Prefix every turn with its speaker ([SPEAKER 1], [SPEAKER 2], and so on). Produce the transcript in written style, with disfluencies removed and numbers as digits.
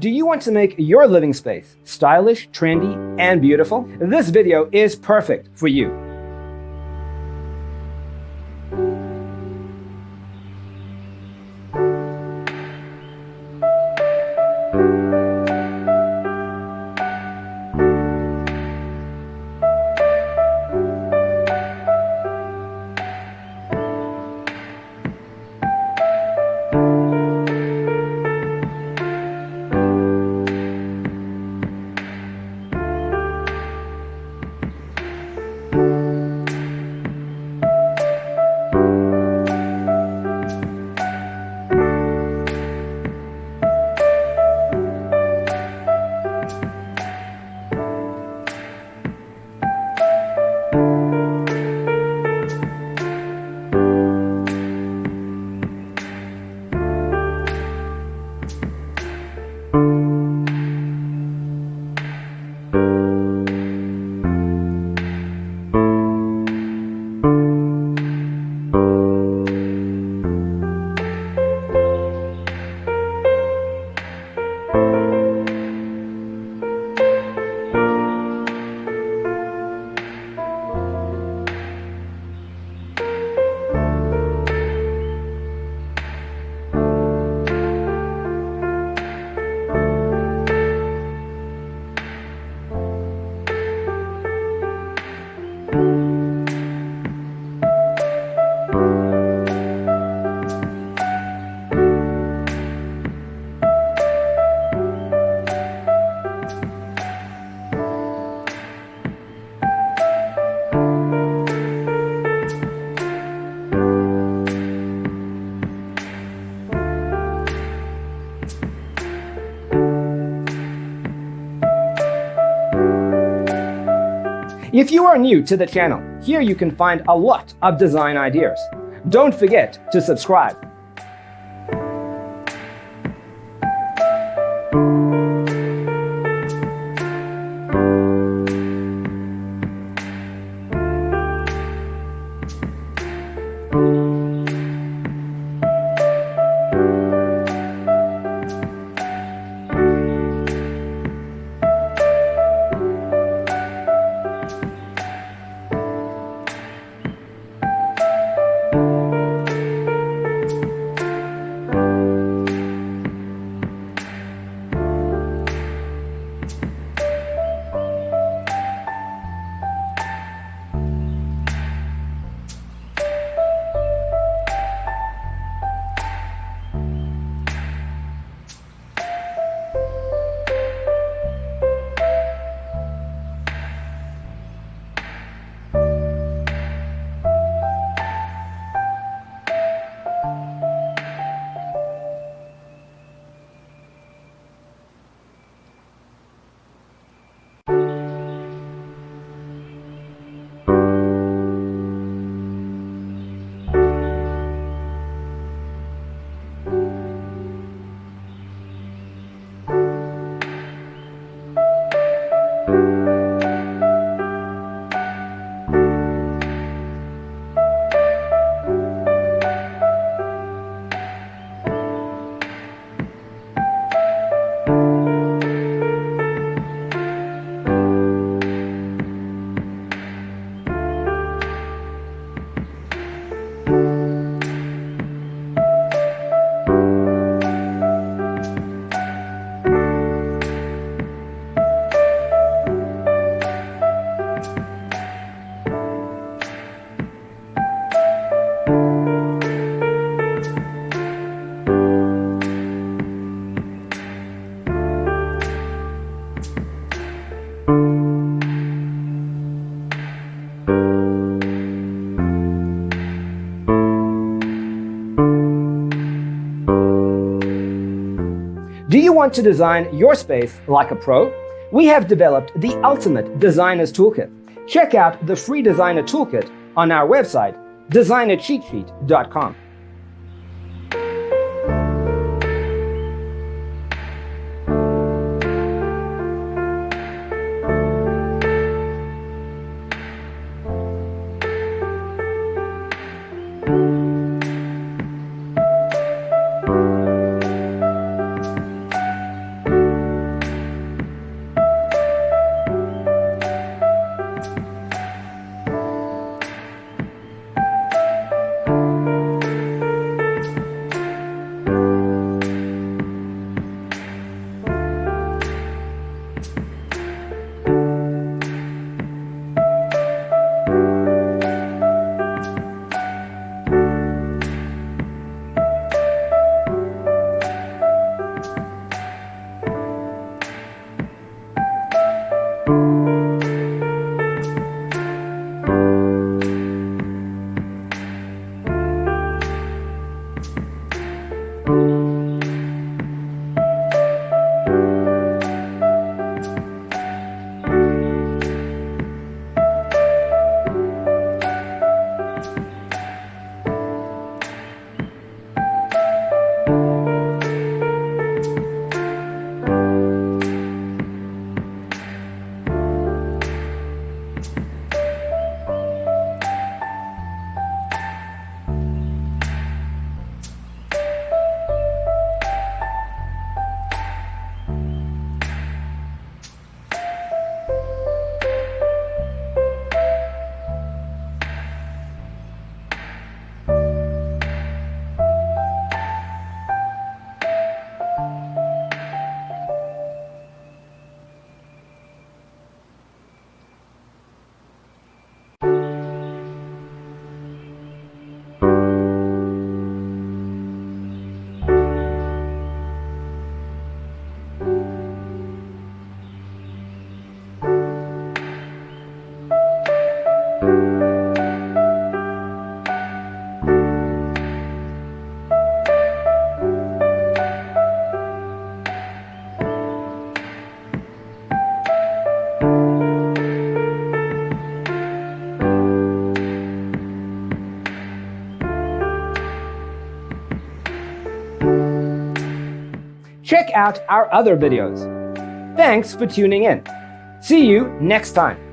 [SPEAKER 1] Do you want to make your living space stylish, trendy, and beautiful? This video is perfect for you. If you are new to the channel, here you can find a lot of design ideas. Don't forget to subscribe. Do you want to design your space like a pro? We have developed the ultimate designer's toolkit. Check out the free designer toolkit on our website, designercheatsheet.com. check out our other videos. Thanks for tuning in. See you next time.